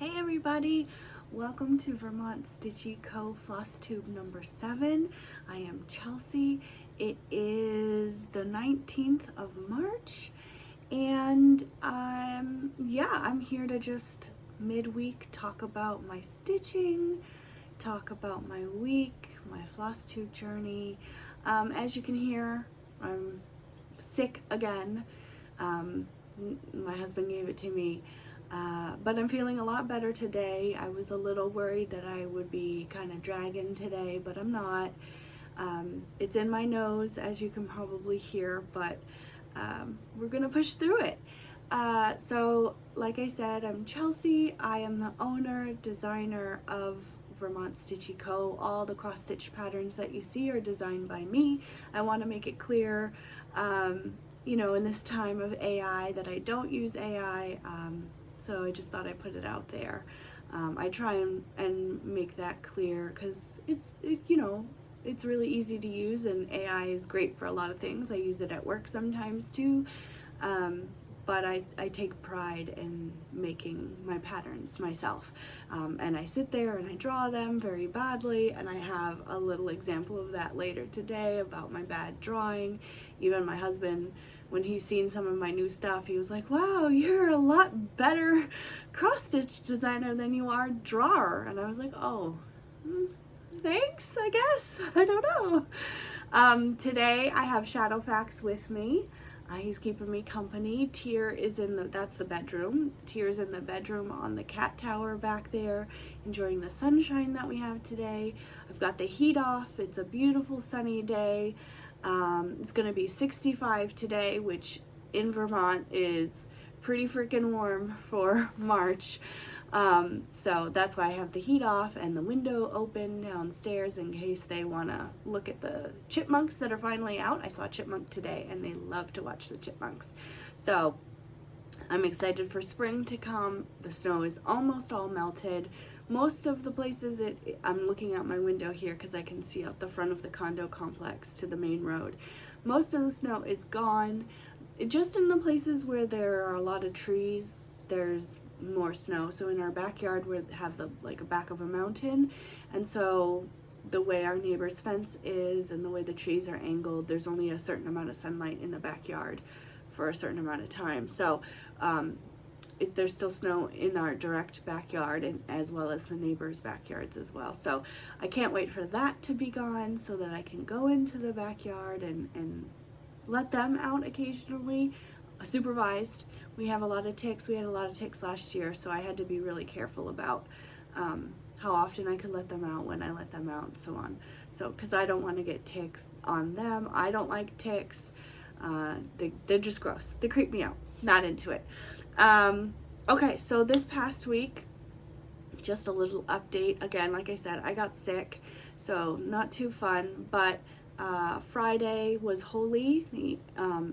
Hey everybody, welcome to Vermont Stitchy Co. Flosstube number 7. I am Chelsea. It is the 19th of March and I'm here to just midweek talk about my stitching, talk about my week, my Flosstube journey. As you can hear, I'm sick again. My husband gave it to me. But I'm feeling a lot better today. I was a little worried that I would be kind of dragging today, but I'm not. It's in my nose, as you can probably hear, but we're gonna push through it. So like I said, I'm Chelsea. I am the owner, designer of Vermont Stitchy Co. All the cross stitch patterns that you see are designed by me. I want to make it clear, in this time of AI, that I don't use AI. So I just thought I'd put it out there. I try and make that clear because it's really easy to use, and AI is great for a lot of things. I use it at work sometimes too, but I take pride in making my patterns myself, and I sit there and I draw them very badly, and I have a little example of that later today about my bad drawing. Even my husband, when he's seen some of my new stuff, he was like, wow, you're a lot better cross-stitch designer than you are drawer. And I was like, oh, thanks, I guess. I don't know. Today I have Shadowfax with me. He's keeping me company. That's the bedroom. Tier's in the bedroom on the cat tower back there, enjoying the sunshine that we have today. I've got the heat off. It's a beautiful sunny day. It's gonna be 65 today, which in Vermont is pretty freaking warm for March. So that's why I have the heat off and the window open downstairs in case they wanna look at the chipmunks that are finally out. I saw a chipmunk today and they love to watch the chipmunks. So I'm excited for spring to come. The snow is almost all melted. Most of the places, I'm looking out my window here because I can see out the front of the condo complex to the main road. Most of the snow is gone. Just in the places where there are a lot of trees, there's more snow. So in our backyard, we have a back of a mountain, and so the way our neighbor's fence is and the way the trees are angled, there's only a certain amount of sunlight in the backyard for a certain amount of time. So there's still snow in our direct backyard, and as well as the neighbors' backyards as well. So I can't wait for that to be gone so that I can go into the backyard and let them out occasionally, supervised. We have a lot of ticks. We had a lot of ticks last year, so I had to be really careful about how often I could let them out, when I let them out, and so on. So, because I don't want to get ticks on them. I don't like ticks. They're just gross. They creep me out. Not into it. Okay, so this past week, just a little update. Again, like I said, I got sick, so not too fun, but Friday was Holi, the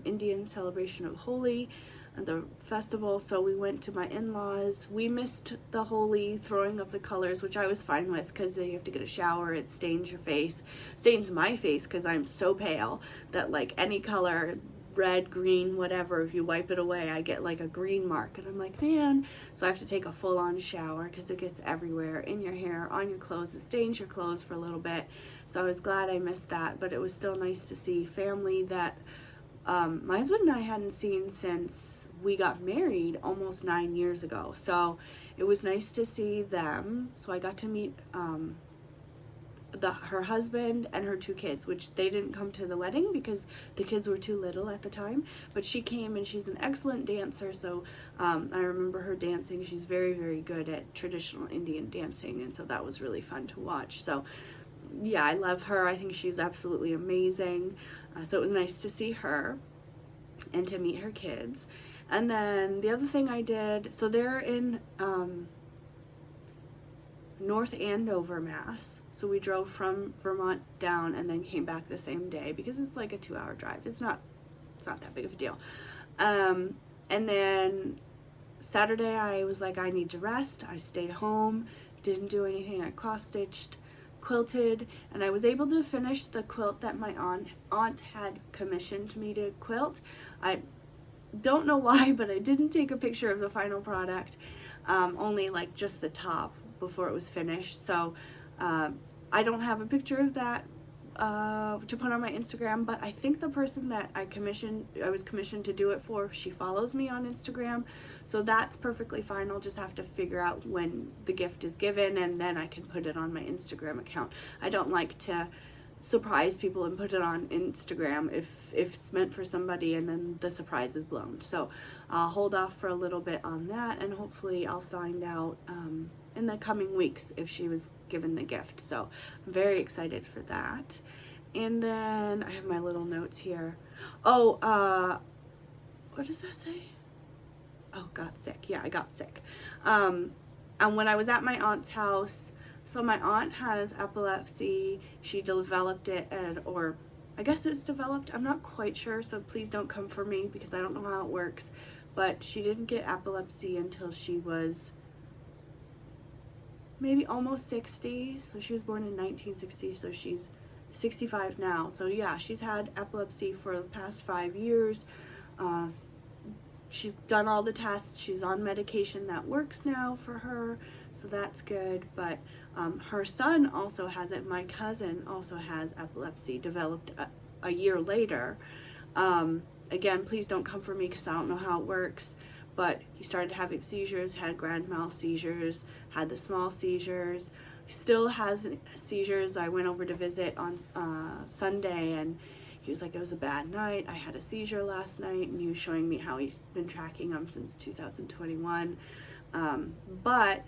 Indian celebration of Holi, the festival, so we went to my in-laws. We missed the Holi throwing of the colors, which I was fine with because you have to get a shower. It stains your face, stains my face because I'm so pale that like any color, red, green, whatever, if you wipe it away, I get like a green mark, and I'm like, man. So I have to take a full-on shower because it gets everywhere, in your hair, on your clothes. It stains your clothes for a little bit. So I was glad I missed that, but it was still nice to see family that my husband and I hadn't seen since we got married almost 9 years ago. So it was nice to see them. So I got to meet her husband and her 2 kids, which they didn't come to the wedding because the kids were too little at the time, but she came, and she's an excellent dancer. So I remember her dancing. She's very, very good at traditional Indian dancing, and so that was really fun to watch. So yeah, I love her. I think she's absolutely amazing. So it was nice to see her and to meet her kids. And then the other thing I did, so they're in North Andover, Mass. So we drove from Vermont down and then came back the same day because it's like a 2-hour drive. It's not that big of a deal. And then Saturday I was like, I need to rest. I stayed home, didn't do anything. I cross-stitched, quilted, and I was able to finish the quilt that my aunt had commissioned me to quilt. I don't know why, but I didn't take a picture of the final product. only like just the top before it was finished. So I don't have a picture of that to put on my Instagram, but I think the person that I was commissioned to do it for, she follows me on Instagram, so that's perfectly fine. I'll just have to figure out when the gift is given, and then I can put it on my Instagram account. I don't like to surprise people and put it on Instagram if it's meant for somebody and then the surprise is blown. So I'll hold off for a little bit on that, and hopefully I'll find out in the coming weeks if she was given the gift. So I'm very excited for that. And then I have my little notes here. Oh, what does that say? Oh, got sick. Yeah, I got sick. And when I was at my aunt's house, so my aunt has epilepsy. She developed it, or I guess it's developed. I'm not quite sure, so please don't come for me because I don't know how it works. But she didn't get epilepsy until she was maybe almost 60. So she was born in 1960, so she's 65 now. So yeah, she's had epilepsy for the past 5 years. She's done all the tests. She's on medication that works now for her, so that's good. But her son also has it. My cousin also has epilepsy, developed a year later. Again, please don't come for me because I don't know how it works. But he started having seizures, had grand mal seizures, had the small seizures, still has seizures. I went over to visit on Sunday, and he was like, it was a bad night. I had a seizure last night, and he was showing me how he's been tracking them since 2021. But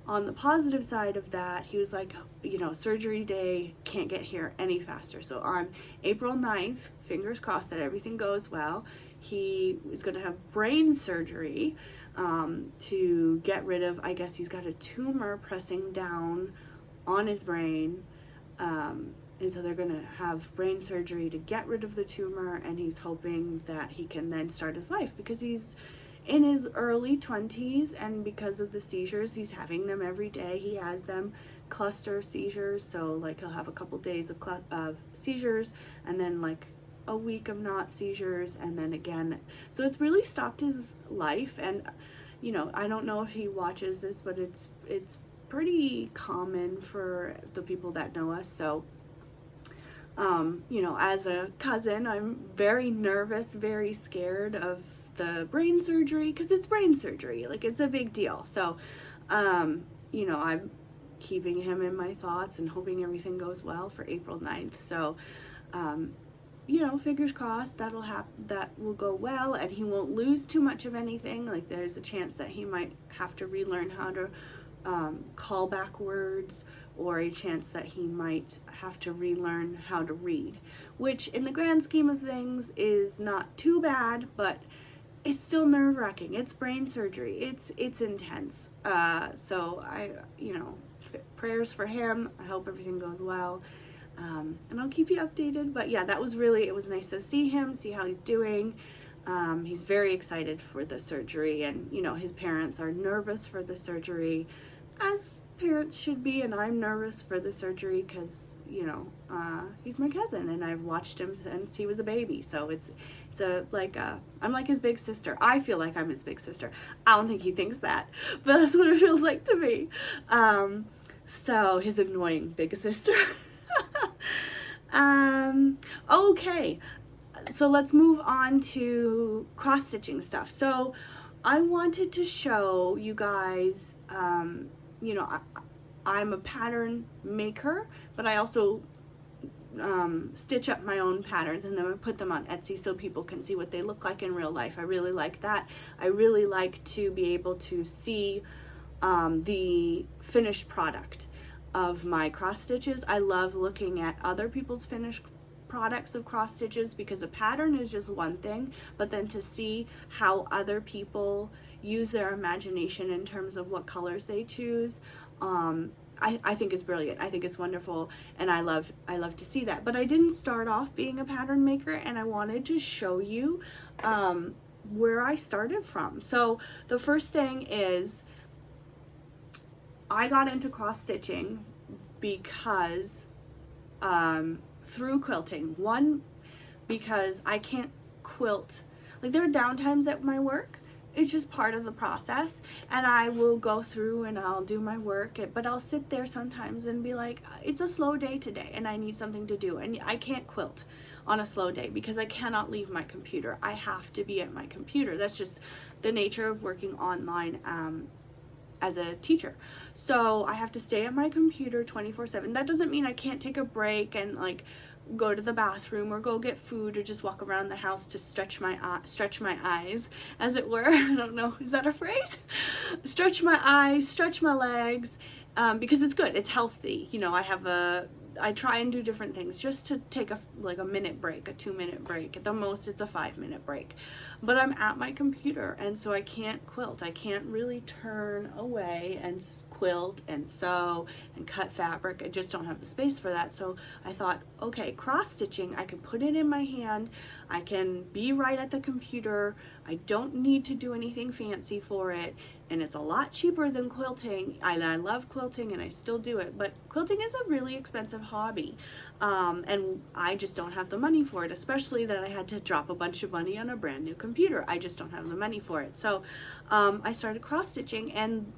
on the positive side of that, he was like, you know, surgery day can't get here any faster. So on April 9th, fingers crossed that everything goes well, he is going to have brain surgery to get rid of, I guess he's got a tumor pressing down on his brain. And so they're going to have brain surgery to get rid of the tumor, and he's hoping that he can then start his life because he's in his early 20s, and because of the seizures, he's having them every day. He has them cluster seizures, so like he'll have a couple days of seizures, and then like a week of not seizures, and then again. So it's really stopped his life. And you know, I don't know if he watches this, but it's pretty common for the people that know us. So you know, as a cousin, I'm very nervous, very scared of the brain surgery, because it's brain surgery, like it's a big deal. So you know, I'm keeping him in my thoughts and hoping everything goes well for April 9th. So you know, fingers crossed that will go well, and he won't lose too much of anything. Like there's a chance that he might have to relearn how to call back words, or a chance that he might have to relearn how to read, which in the grand scheme of things is not too bad, but it's still nerve-wracking. It's brain surgery. It's intense. So you know, prayers for him. I hope everything goes well. And I'll keep you updated. But yeah, it was nice to see him, see how he's doing. He's very excited for the surgery, and you know, his parents are nervous for the surgery, as parents should be, and I'm nervous for the surgery because, you know, he's my cousin and I've watched him since he was a baby. So I'm like his big sister. I feel like I'm his big sister. I don't think he thinks that, but that's what it feels like to me. So his annoying big sister. Okay, so let's move on to cross-stitching stuff. So I wanted to show you guys, you know, I'm a pattern maker, but I also stitch up my own patterns and then I put them on Etsy so people can see what they look like in real life. I really like that. I really like to be able to see the finished product of my cross stitches. I love looking at other people's finished products of cross stitches because a pattern is just one thing, but then to see how other people use their imagination in terms of what colors they choose, I think it's brilliant. I think it's wonderful, and I love to see that. But I didn't start off being a pattern maker, and I wanted to show you where I started from. So the first thing is, I got into cross stitching because through quilting. One, because I can't quilt. Like there are downtimes at my work it's just part of the process, and I will go through and I'll do my work, but I'll sit there sometimes and be like, it's a slow day today and I need something to do, and I can't quilt on a slow day because I cannot leave my computer. I have to be at my computer. That's just the nature of working online as a teacher. So I have to stay at my computer 24/7. That doesn't mean I can't take a break and like go to the bathroom or go get food or just walk around the house to stretch my eyes, as it were. I don't know, is that a phrase? Stretch my eyes, stretch my legs, because it's good, it's healthy. You know, I try and do different things just to take a minute break, a 2-minute break. At the most, it's a 5-minute break. But I'm at my computer, and so I can't quilt. I can't really turn away and quilt and sew and cut fabric. I just don't have the space for that. So I thought, okay, cross stitching, I can put it in my hand. I can be right at the computer. I don't need to do anything fancy for it. And it's a lot cheaper than quilting. I love quilting and I still do it, but quilting is a really expensive hobby. And I just don't have the money for it, especially that I had to drop a bunch of money on a brand new computer. I just don't have the money for it. So I started cross stitching, and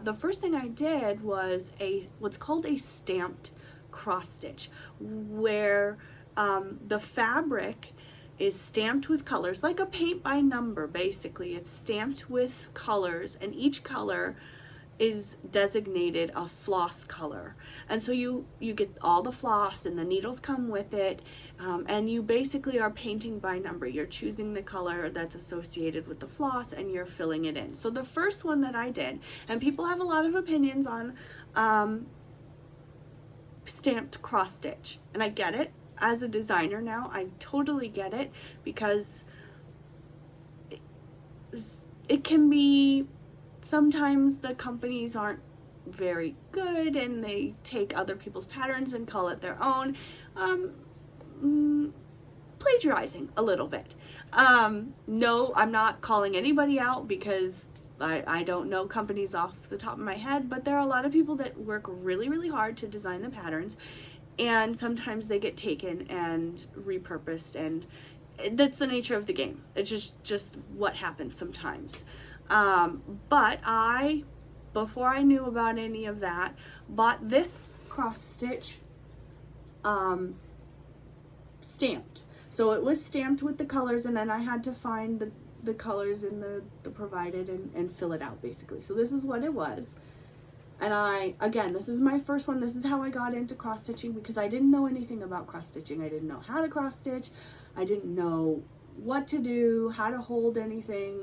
the first thing I did was what's called a stamped cross stitch, where the fabric is stamped with colors, like a paint by number. Basically, it's stamped with colors, and each color is designated a floss color. And so you get all the floss, and the needles come with it, and you basically are painting by number. You're choosing the color that's associated with the floss and you're filling it in. So the first one that I did, and people have a lot of opinions on stamped cross stitch, and I get it. As a designer now, I totally get it, because it can be, sometimes the companies aren't very good and they take other people's patterns and call it their own, plagiarizing a little bit. No, I'm not calling anybody out, because I don't know companies off the top of my head, but there are a lot of people that work really, really hard to design the patterns, and sometimes they get taken and repurposed, and that's the nature of the game. It's just what happens sometimes. But I, before I knew about any of that, bought this cross stitch stamped. So it was stamped with the colors, and then I had to find the colors in the provided and fill it out, basically. So this is what it was. And again, this is my first one. This is how I got into cross stitching, because I didn't know anything about cross stitching. I didn't know how to cross stitch. I didn't know what to do, how to hold anything,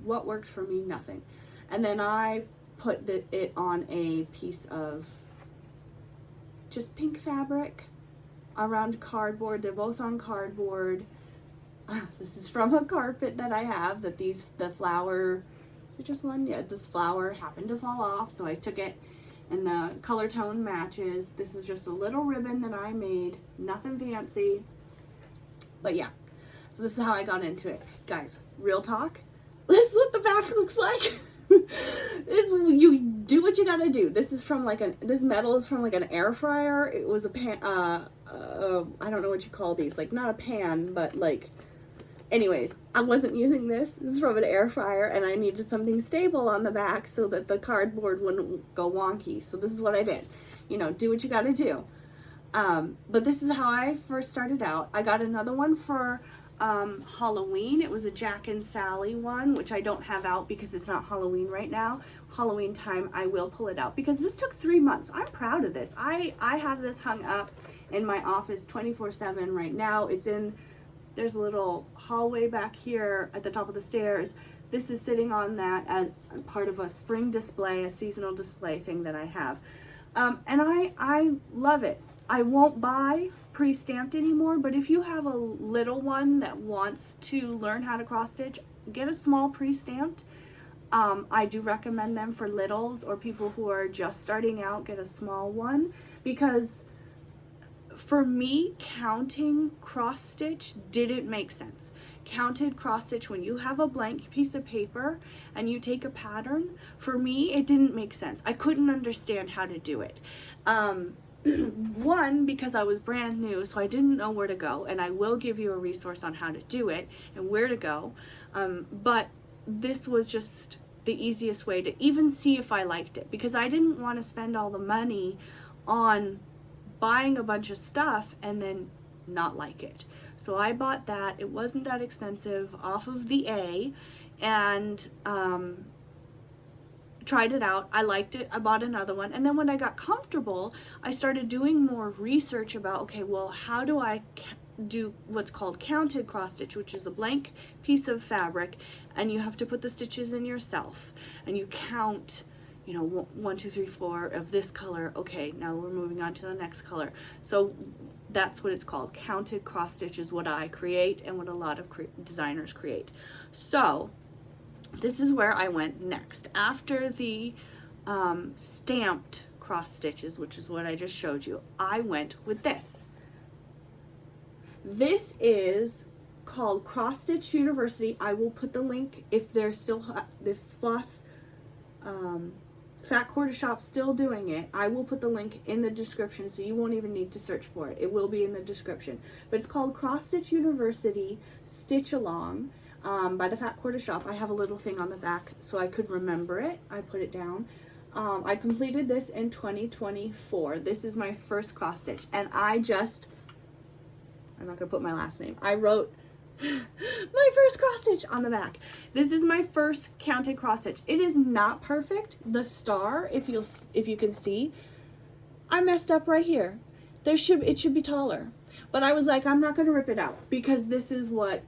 what worked for me, nothing. And then I put it on a piece of just pink fabric around cardboard. They're both on cardboard. This is from a carpet that I have, that the flower, is it just one? Yeah, this flower happened to fall off, so I took it, and the color tone matches. This is just a little ribbon that I made, nothing fancy, but yeah. So this is how I got into it. Guys, real talk, this is what the back looks like. You do what you gotta do. This is from this metal is from like an air fryer. It was a pan, I don't know what you call these, like not a pan, but like, anyways, I wasn't using this. This is from an air fryer, and I needed something stable on the back so that the cardboard wouldn't go wonky. So this is what I did. You know, do what you gotta do. But this is how I first started out. I got another one for Halloween. It was a Jack and Sally one, which I don't have out because it's not Halloween right now. Halloween time, I will pull it out, because this took 3 months. I'm proud of this. I have this hung up in my office 24/7 right now. There's a little hallway back here at the top of the stairs. This is sitting on that as part of a spring display, a seasonal display thing that I have. And I love it. I won't buy pre-stamped anymore, but if you have a little one that wants to learn how to cross stitch, get a small pre-stamped. I do recommend them for littles or people who are just starting out. Get a small one, because for me, counting cross stitch didn't make sense. Counted cross stitch, when you have a blank piece of paper and you take a pattern, for me, it didn't make sense. I couldn't understand how to do it. One, because I was brand new, so I didn't know where to go, and I will give you a resource on how to do it and where to go. But this was just the easiest way to even see if I liked it, because I didn't want to spend all the money on buying a bunch of stuff and then not like it. So I bought that. It wasn't that expensive, off of the A, and tried it out. I liked it. I bought another one. And then when I got comfortable, I started doing more research about, okay, well, how do I do what's called counted cross stitch, which is a blank piece of fabric, and you have to put the stitches in yourself, and you count, you know, 1, 2, 3, 4 of this color. Okay, now we're moving on to the next color. So that's what it's called. Counted cross stitch is what I create and what a lot of designers create. So this is where I went next. After the stamped cross stitches, which is what I just showed you, I went with this. This is called Cross Stitch University. I will put the link if they're still, if Floss Fat Quarter Shop's still doing it. I will put the link in the description, so you won't even need to search for it. It will be in the description. But it's called Cross Stitch University Stitch Along by the Fat Quarter Shop. I have a little thing on the back so I could remember it. I put it down. I completed this in 2024. This is my first cross stitch, and I'm not going to put my last name. I wrote my first cross stitch on the back. This is my first counted cross stitch. It is not perfect. The star, if you can see, I messed up right here. It should be taller. But I was like, I'm not going to rip it out, because this is what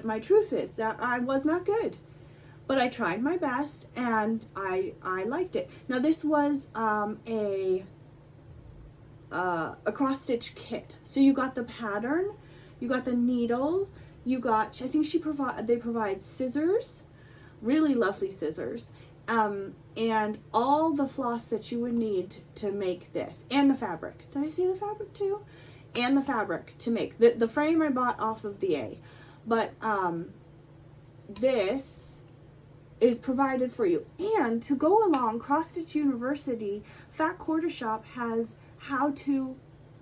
my truth is, that I was not good. But I tried my best, and I liked it. Now this was a cross stitch kit. So you got the pattern, you got the needle, you got, I think they provide scissors, really lovely scissors, and all the floss that you would need to make this, and the fabric. Did I say the fabric too? And the fabric to make the frame I bought off of the A, but this is provided for you. And to go along, Cross Stitch University Fat Quarter Shop has how to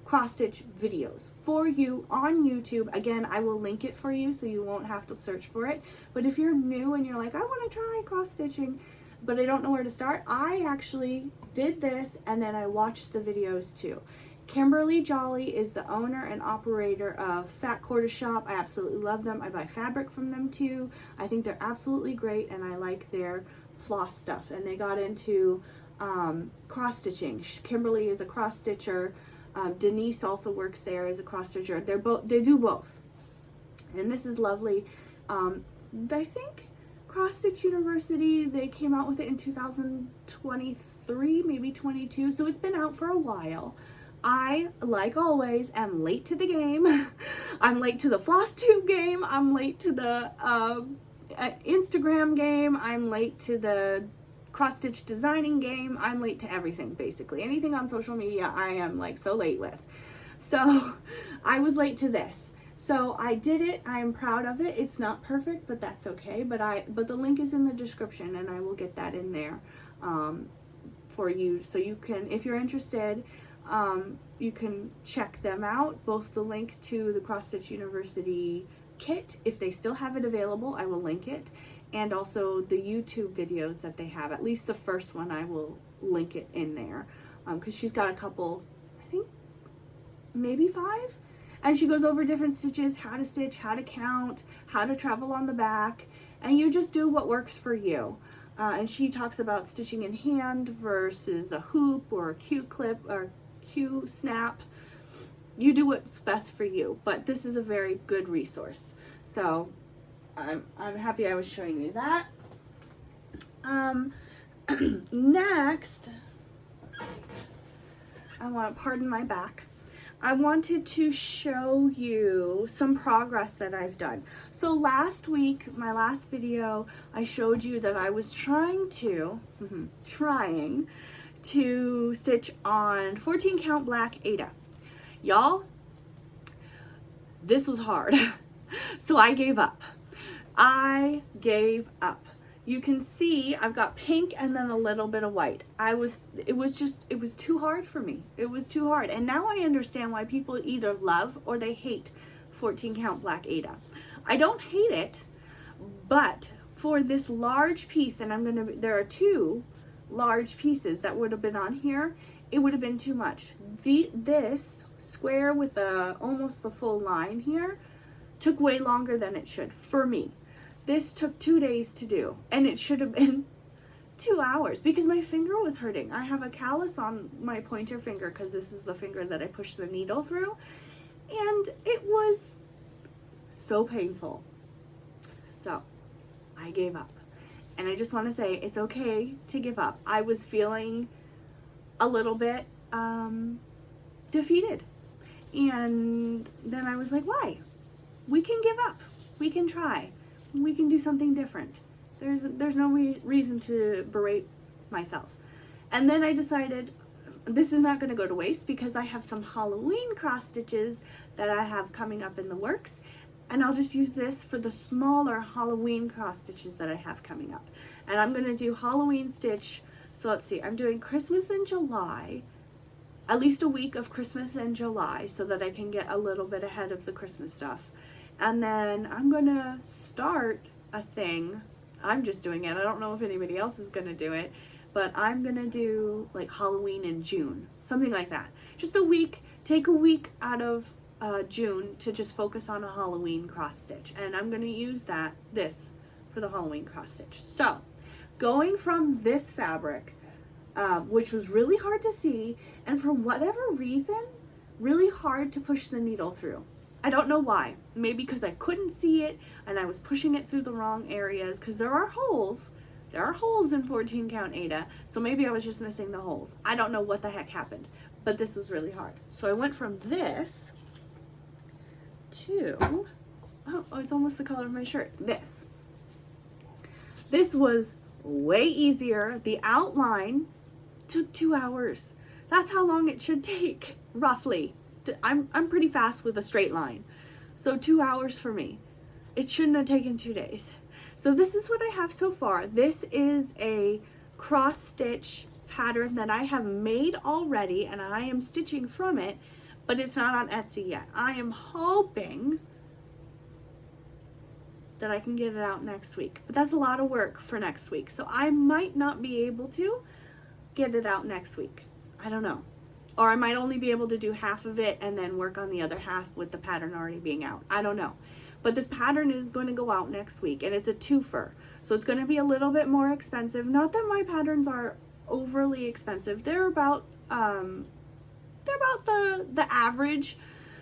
cross stitch videos for you on YouTube. Again, I will link it for you so you won't have to search for it. But if you're new and you're like, I want to try cross stitching, but I don't know where to start, I actually did this, and then I watched the videos too. Kimberly Jolly is the owner and operator of Fat Quarter Shop. I absolutely love them. I buy fabric from them too. I think they're absolutely great, and I like their floss stuff. And they got into cross stitching. Kimberly is a cross stitcher. Denise also works there as a cross stitcher. They do both, and this is lovely. I think Cross Stitch University, they came out with it in 2023, maybe 22. So it's been out for a while. I, like always, am late to the game. I'm late to the Flosstube game. I'm late to the Instagram game. I'm late to the cross-stitch designing game. I'm late to everything, basically. Anything on social media, I am like so late with. So I was late to this. So I did it. I am proud of it. It's not perfect, but that's okay. But the link is in the description, and I will get that in there for you, so you can, if you're interested, you can check them out. Both the link to the Cross Stitch University kit, if they still have it available, I will link it, and also the YouTube videos that they have. At least the first one, I will link it in there, because she's got a couple, I think maybe 5, and she goes over different stitches, how to stitch, how to count, how to travel on the back, and you just do what works for you. And she talks about stitching in hand versus a hoop or a Q-clip or Q-snap. You do what's best for you, but this is a very good resource. So I'm happy I was showing you that. Next, I want to pardon my back. I wanted to show you some progress that I've done. So last week, my last video, I showed you that I was trying to stitch on 14 count black Aida. Y'all, this was hard. So I gave up. You can see I've got pink and then a little bit of white. It was too hard for me. It was too hard. And now I understand why people either love or they hate 14 count black Aida. I don't hate it, but for this large piece, and there are 2 large pieces that would have been on here, it would have been too much. This square with almost the full line here took way longer than it should for me. This took 2 days to do, and it should have been 2 hours because my finger was hurting. I have a callus on my pointer finger because this is the finger that I push the needle through, and it was so painful. So I gave up. And I just want to say it's okay to give up. I was feeling a little bit defeated. And then I was like, why? We can give up. We can try. We can do something different. There's no reason to berate myself. And then I decided this is not going to go to waste because I have some Halloween cross stitches that I have coming up in the works. And I'll just use this for the smaller Halloween cross stitches that I have coming up. And I'm going to do Halloween stitch. So let's see, I'm doing Christmas in July, at least a week of Christmas in July so that I can get a little bit ahead of the Christmas stuff. And then I'm going to start a thing. I'm just doing it. I don't know if anybody else is going to do it, but I'm going to do like Halloween in June, something like that. Just a week, take a week out of June to just focus on a Halloween cross stitch. And I'm going to use this for the Halloween cross stitch. So going from this fabric, which was really hard to see, and for whatever reason, really hard to push the needle through. I don't know why. Maybe because I couldn't see it and I was pushing it through the wrong areas, because there are holes. There are holes in 14 count Aida, so maybe I was just missing the holes. I don't know what the heck happened, but this was really hard. So I went from this to, oh, it's almost the color of my shirt, this. This was way easier. The outline took 2 hours. That's how long it should take, roughly. I'm pretty fast with a straight line. So 2 hours for me. It shouldn't have taken 2 days. So this is what I have so far. This is a cross stitch pattern that I have made already and I am stitching from it, but it's not on Etsy yet. I am hoping that I can get it out next week, but that's a lot of work for next week. So I might not be able to get it out next week. I don't know. Or I might only be able to do half of it and then work on the other half with the pattern already being out. I don't know. But this pattern is going to go out next week and it's a twofer. So it's going to be a little bit more expensive. Not that my patterns are overly expensive. They're about the average.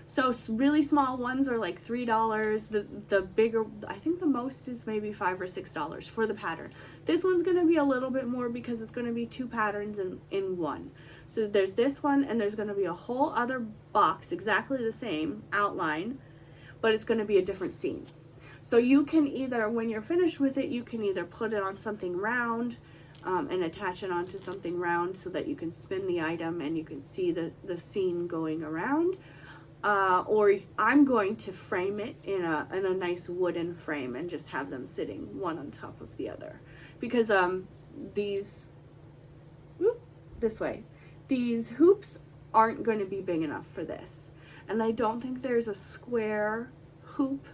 So really small ones are like $3. The bigger, I think the most is maybe $5 or $6 for the pattern. This one's going to be a little bit more because it's going to be 2 patterns in one. So there's this one and there's going to be a whole other box, exactly the same outline, but it's going to be a different scene. So you can either, when you're finished with it, you can either put it on something round and attach it onto something round so that you can spin the item and you can see the scene going around. Or I'm going to frame it in a nice wooden frame and just have them sitting one on top of the other. Because these hoops aren't going to be big enough for this. And I don't think there's a square hoop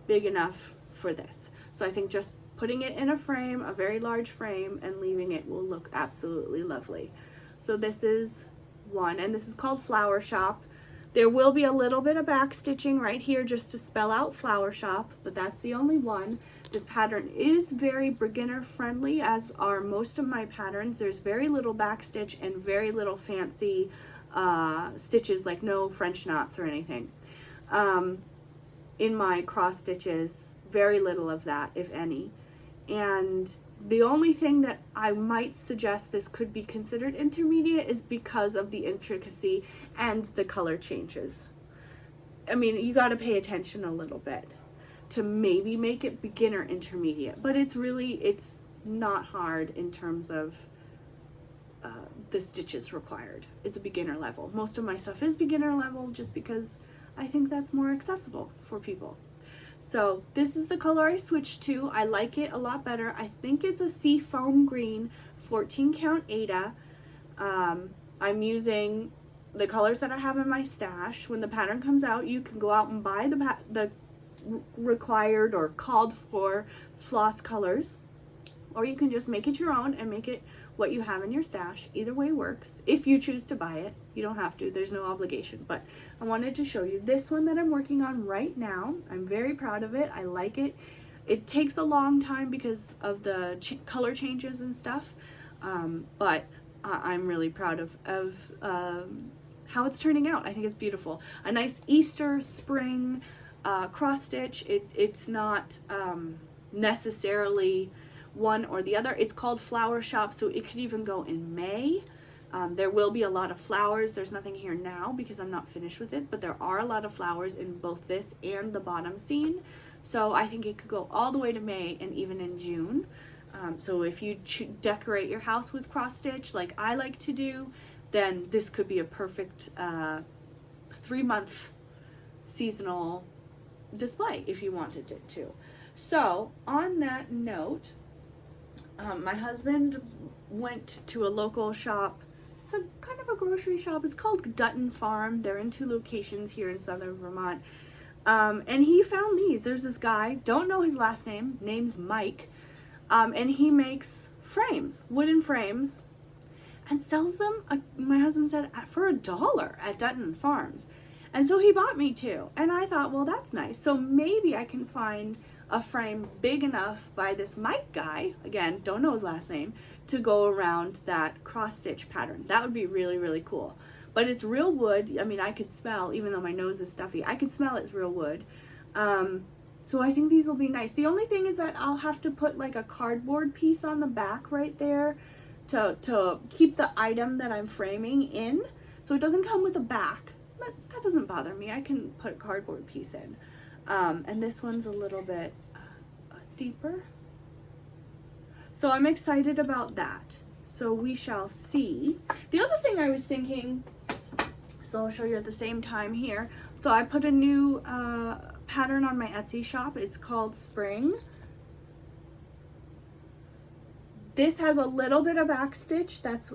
big enough for this. So I think just putting it in a frame, a very large frame, and leaving it will look absolutely lovely. So this is one, and this is called Flower Shop. There will be a little bit of back stitching right here just to spell out Flower Shop, but that's the only one. This pattern is very beginner friendly, as are most of my patterns. There's very little back stitch and very little fancy stitches, like no French knots or anything. In my cross stitches, very little of that, if any. And the only thing that I might suggest this could be considered intermediate is because of the intricacy and the color changes. I mean, you got to pay attention a little bit to maybe make it beginner intermediate, but it's not hard in terms of the stitches required. It's a beginner level. Most of my stuff is beginner level just because I think that's more accessible for people. So this is the color I switched to. I like it a lot better. I think it's a sea foam green 14 count Aida. I'm using the colors that I have in my stash. When the pattern comes out, you can go out and buy the required or called for floss colors, or you can just make it your own and make it what you have in your stash. Either way works. If you choose to buy it, you don't have to, there's no obligation, but I wanted to show you this one that I'm working on right now. I'm very proud of it. I like it. It takes a long time because of the color changes and stuff, but I'm really proud of how it's turning out. I think it's beautiful. A nice Easter spring cross stitch. It's not necessarily one or the other. It's called Flower Shop, so it could even go in May. There will be a lot of flowers. There's nothing here now because I'm not finished with it, but there are a lot of flowers in both this and the bottom scene. So I think it could go all the way to May and even in June. So if you decorate your house with cross stitch like I like to do, then this could be a perfect 3-month seasonal display if you wanted it to. So on that note, my husband went to a local shop. It's a kind of a grocery shop. It's called Dutton Farm. They're in 2 locations here in southern Vermont. And he found these. There's this guy, don't know his last name, name's Mike, and he makes frames, wooden frames, and sells them, my husband said, for $1 at Dutton Farms. And so he bought me 2, and I thought, well, that's nice. So maybe I can find a frame big enough by this Mike guy, again, don't know his last name, to go around that cross stitch pattern. That would be really, really cool. But it's real wood. I mean, I could smell, even though my nose is stuffy, I could smell it's real wood. So I think these will be nice. The only thing is that I'll have to put like a cardboard piece on the back right there to keep the item that I'm framing in. So it doesn't come with a back. But that doesn't bother me. I can put a cardboard piece in. And this one's a little bit deeper. So I'm excited about that. So we shall see. The other thing I was thinking, so I'll show you at the same time here. So I put a new pattern on my Etsy shop. It's called Spring. This has a little bit of back stitch. That's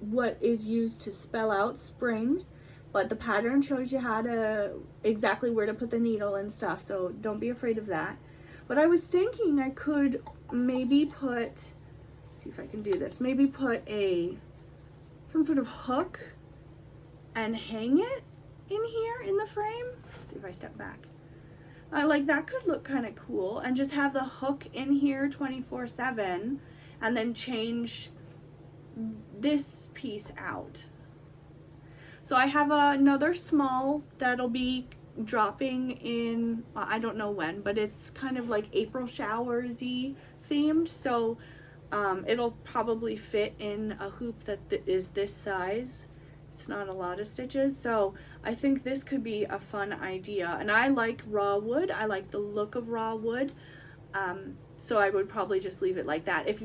what is used to spell out spring. But the pattern shows you how to, exactly where to put the needle and stuff. So don't be afraid of that. But I was thinking I could maybe put, see if I can do this, maybe put some sort of hook and hang it in here in the frame. Let's see if I step back. Like that could look kind of cool, and just have the hook in here 24/7 and then change this piece out. So I have another small that'll be dropping in, I don't know when, but it's kind of like April showers-y themed. So it'll probably fit in a hoop that is this size. It's not a lot of stitches. So I think this could be a fun idea. And I like raw wood. I like the look of raw wood. So I would probably just leave it like that. If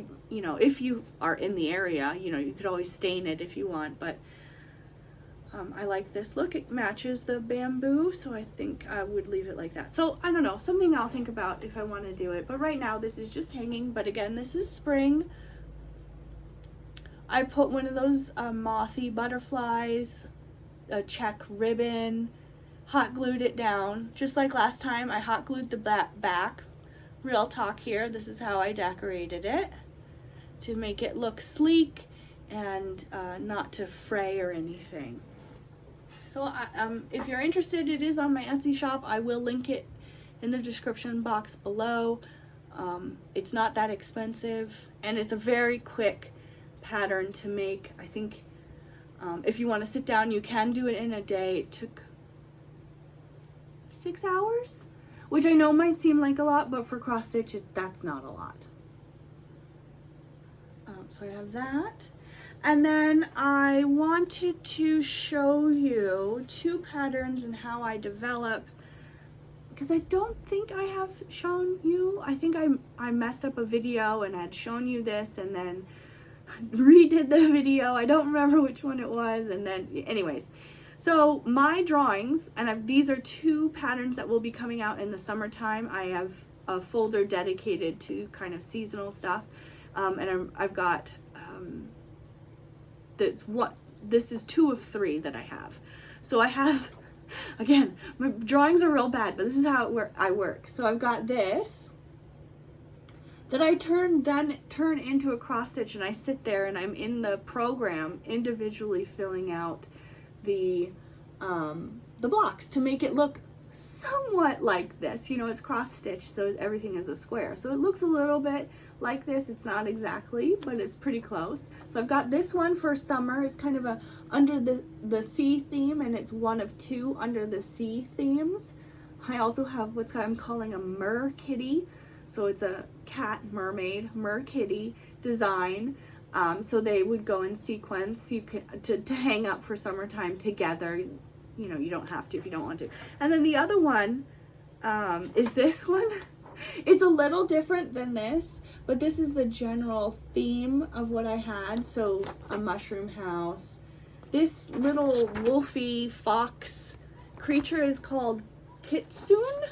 you are in the area, you could always stain it if you want, but I like this look. It matches the bamboo, so I think I would leave it like that. So I don't know, something I'll think about if I want to do it. But right now this is just hanging. But again, this is spring. I put one of those mothy butterflies, a check ribbon, hot glued it down. Just like last time, I hot glued the back. Real talk here, this is how I decorated it to make it look sleek and not to fray or anything. So if you're interested, it is on my Etsy shop. I will link it in the description box below. It's not that expensive, and it's a very quick pattern to make. I think if you want to sit down, you can do it in a day. It took 6 hours, which I know might seem like a lot, but for cross stitches, that's not a lot. So I have that. And then I wanted to show you 2 patterns and how I develop, because I don't think I have shown you. I think I messed up a video and had shown you this and then redid the video. I don't remember which one it was. And then anyways, so my drawings, and these are 2 patterns that will be coming out in the summertime. I have a folder dedicated to kind of seasonal stuff. And I've got this is 2 of 3 that I have. So I have Again, my drawings are real bad, but this is how I work. So I've got this that I turn into a cross stitch, and I sit there and I'm in the program individually filling out the blocks to make it look somewhat like this. You know, it's cross stitched, so everything is a square. So it looks a little bit like this. It's not exactly, but it's pretty close. So I've got this one for summer. It's kind of a under the sea theme, and it's one of two under the sea themes. I also have what I'm calling a mer kitty. So it's a cat mermaid, mer kitty design. So they would go in sequence. You can to hang up for summertime together. You know, you don't have to if you don't want to. And then the other one is this one. It's a little different than this, but this is the general theme of what I had. So a mushroom house. This little wolfy fox creature is called Kitsune.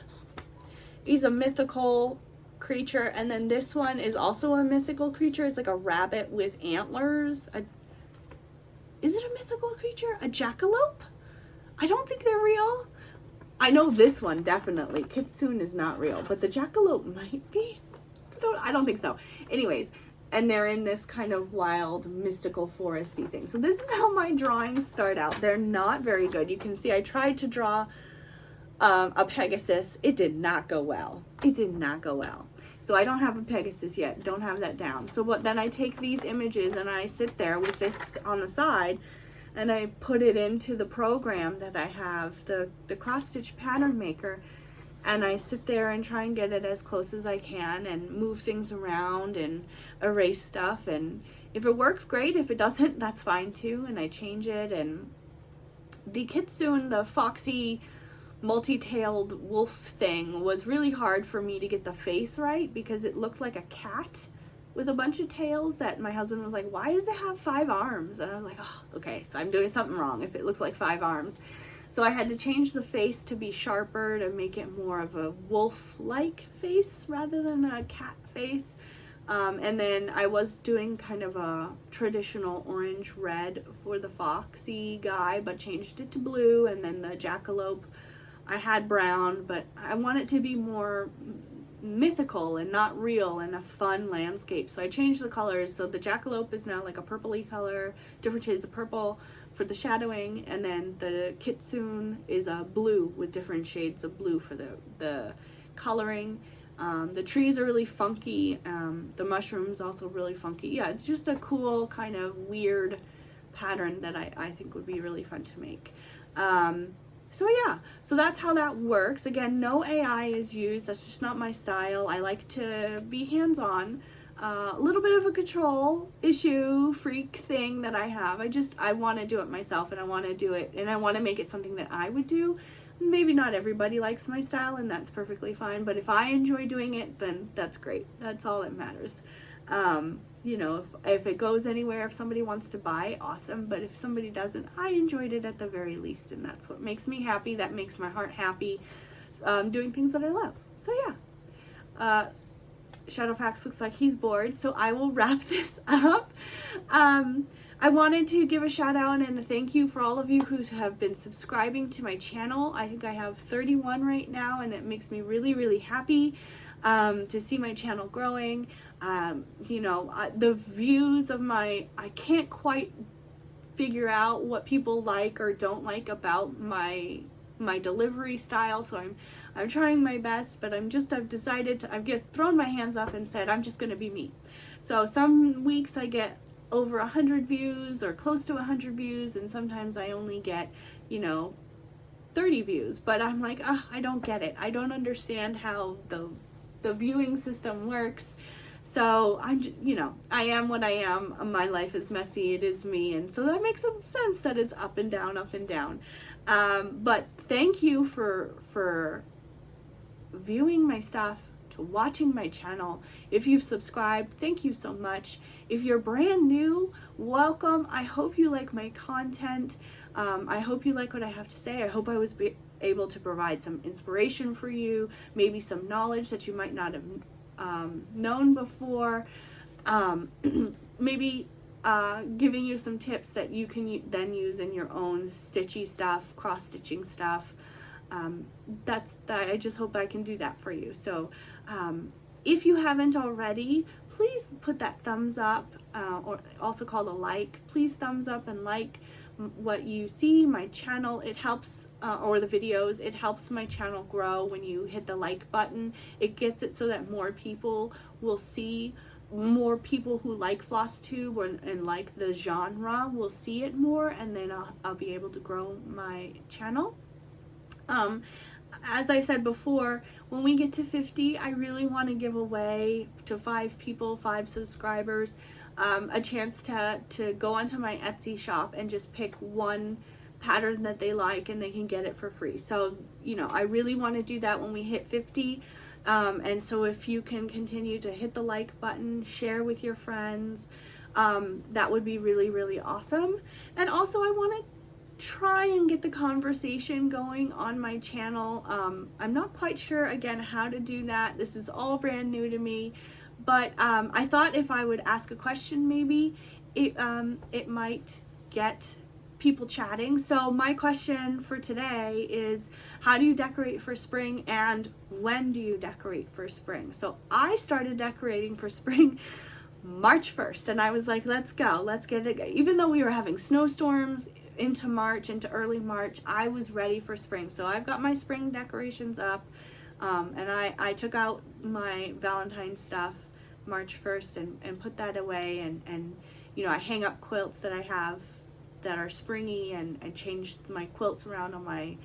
He's a mythical creature. And then this one is also a mythical creature. It's like a rabbit with antlers. Is it a mythical creature? A jackalope? I don't think they're real. I know this one definitely. Kitsune is not real, but the jackalope might be. I don't think so. Anyways, and they're in this kind of wild, mystical, foresty thing. So this is how my drawings start out. They're not very good. You can see I tried to draw a Pegasus. It did not go well. It did not go well. So I don't have a Pegasus yet. Don't have that down. So then I take these images and I sit there with this on the side, and I put it into the program that I have, the cross stitch pattern maker, and I sit there and try and get it as close as I can and move things around and erase stuff. And if it works, great. If it doesn't, that's fine too, and I change it. And the Kitsune, the foxy multi-tailed wolf thing, was really hard for me to get the face right because it looked like a cat with a bunch of tails that my husband was like, why does it have 5 arms? And I was like, oh, okay, so I'm doing something wrong if it looks like 5 arms. So I had to change the face to be sharper to make it more of a wolf-like face rather than a cat face. And then I was doing kind of a traditional orange-red for the foxy guy, but changed it to blue. And then the jackalope, I had brown, but I want it to be more mythical and not real and a fun landscape. So I changed the colors. So the jackalope is now like a purpley color, different shades of purple for the shadowing, and then the Kitsune is a blue with different shades of blue for the coloring. The trees are really funky. The mushrooms also really funky. Yeah, it's just a cool kind of weird pattern that I think would be really fun to make. So yeah, so that's how that works. Again, no AI is used. That's just not my style. I like to be hands-on. A little bit of a control issue, freak thing that I have. I want to do it myself, and I want to do it, and I want to make it something that I would do. Maybe not everybody likes my style, and that's perfectly fine. But if I enjoy doing it, then that's great. That's all that matters. You know, if it goes anywhere, if somebody wants to buy, awesome. But if somebody doesn't, I enjoyed it at the very least, and that's what makes me happy. That makes my heart happy, doing things that I love. So yeah, Shadowfax looks like he's bored, so I will wrap this up. I wanted to give a shout out and a thank you for all of you who have been subscribing to my channel. I think I have 31 right now, and it makes me really, really happy to see my channel growing. You know, the views of I can't quite figure out what people like or don't like about my delivery style, so I'm trying my best, but I've decided I've thrown my hands up and said I'm just going to be me. So some weeks I get over 100 views or close to 100 views, and sometimes I only get, you know, 30 views, but I'm like, I don't get it. I don't understand how the viewing system works. So you know, I am what I am. My life is messy. It is me. And so that makes some sense that it's up and down, up and down. But thank you for viewing my stuff, to watching my channel. If you've subscribed, thank you so much. If you're brand new, welcome. I hope you like my content. I hope you like what I have to say. I hope I was able to provide some inspiration for you, maybe some knowledge that you might not have known before. Maybe giving you some tips that you can then use in your own stitchy stuff, cross-stitching stuff. I just hope I can do that for you. So if you haven't already, please put that thumbs up, or also called a like. Please thumbs up and like what you see, my channel. It helps, or the videos, it helps my channel grow when you hit the like button. It gets it so that more people will see, more people who like Flosstube and like the genre will see it more, and then I'll be able to grow my channel. As I said before, when we get to 50, I really want to give away to 5 people, 5 subscribers, a chance to go onto my Etsy shop and just pick one pattern that they like, and they can get it for free. So, you know, I really want to do that when we hit 50. And so if you can continue to hit the like button, share with your friends, that would be really, really awesome. And also I want to try and get the conversation going on my channel. I'm not quite sure, again, how to do that. This is all brand new to me, but I thought if I would ask a question, maybe it might get people chatting. So my question for today is, how do you decorate for spring, and when do you decorate for spring? So I started decorating for spring March 1st, and I was like, let's go, let's get it. Even though we were having snowstorms into March, into early March, I was ready for spring. So I've got my spring decorations up, and I took out my Valentine stuff March 1st and put that away, and you know, I hang up quilts that I have that are springy, and changed my quilts around on my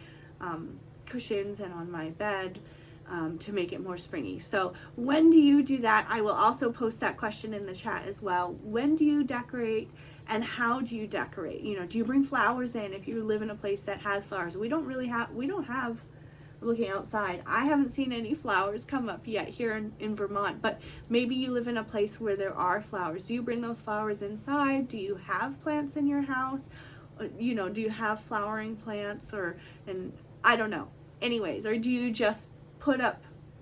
cushions and on my bed to make it more springy. So when do you do that? I will also post that question in the chat as well. When do you decorate, and how do you decorate? You know, do you bring flowers in if you live in a place that has flowers? We don't have, looking outside, I haven't seen any flowers come up yet here in Vermont, but maybe you live in a place where there are flowers. Do you bring those flowers inside? Do you have plants in your house? You know, do you have flowering plants, and I don't know. Anyways, or do you just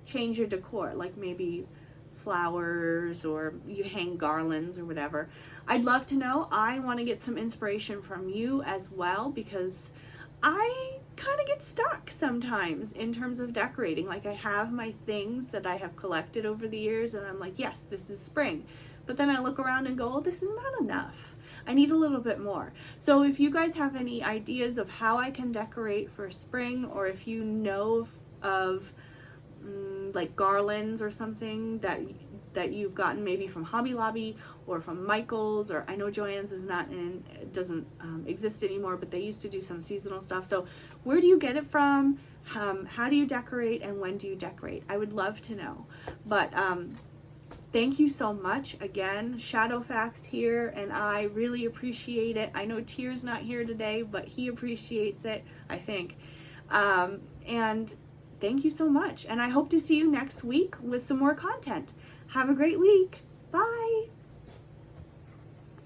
change your decor, like maybe flowers, or you hang garlands or whatever? I'd love to know. I want to get some inspiration from you as well, because I kind of get stuck sometimes in terms of decorating. Like, I have my things that I have collected over the years, and I'm like, yes, this is spring. But then I look around and go, oh, this is not enough. I need a little bit more. So if you guys have any ideas of how I can decorate for spring, or if you know of like garlands or something that you've gotten maybe from Hobby Lobby or from Michael's, or I know Joann's doesn't exist anymore, but they used to do some seasonal stuff. So where do you get it from? How do you decorate, and when do you decorate? I would love to know. But thank you so much again. Shadowfax here, and I really appreciate it. I know Tier's not here today, but he appreciates it, I think. And thank you so much, and I hope to see you next week with some more content. Have a great week. Bye.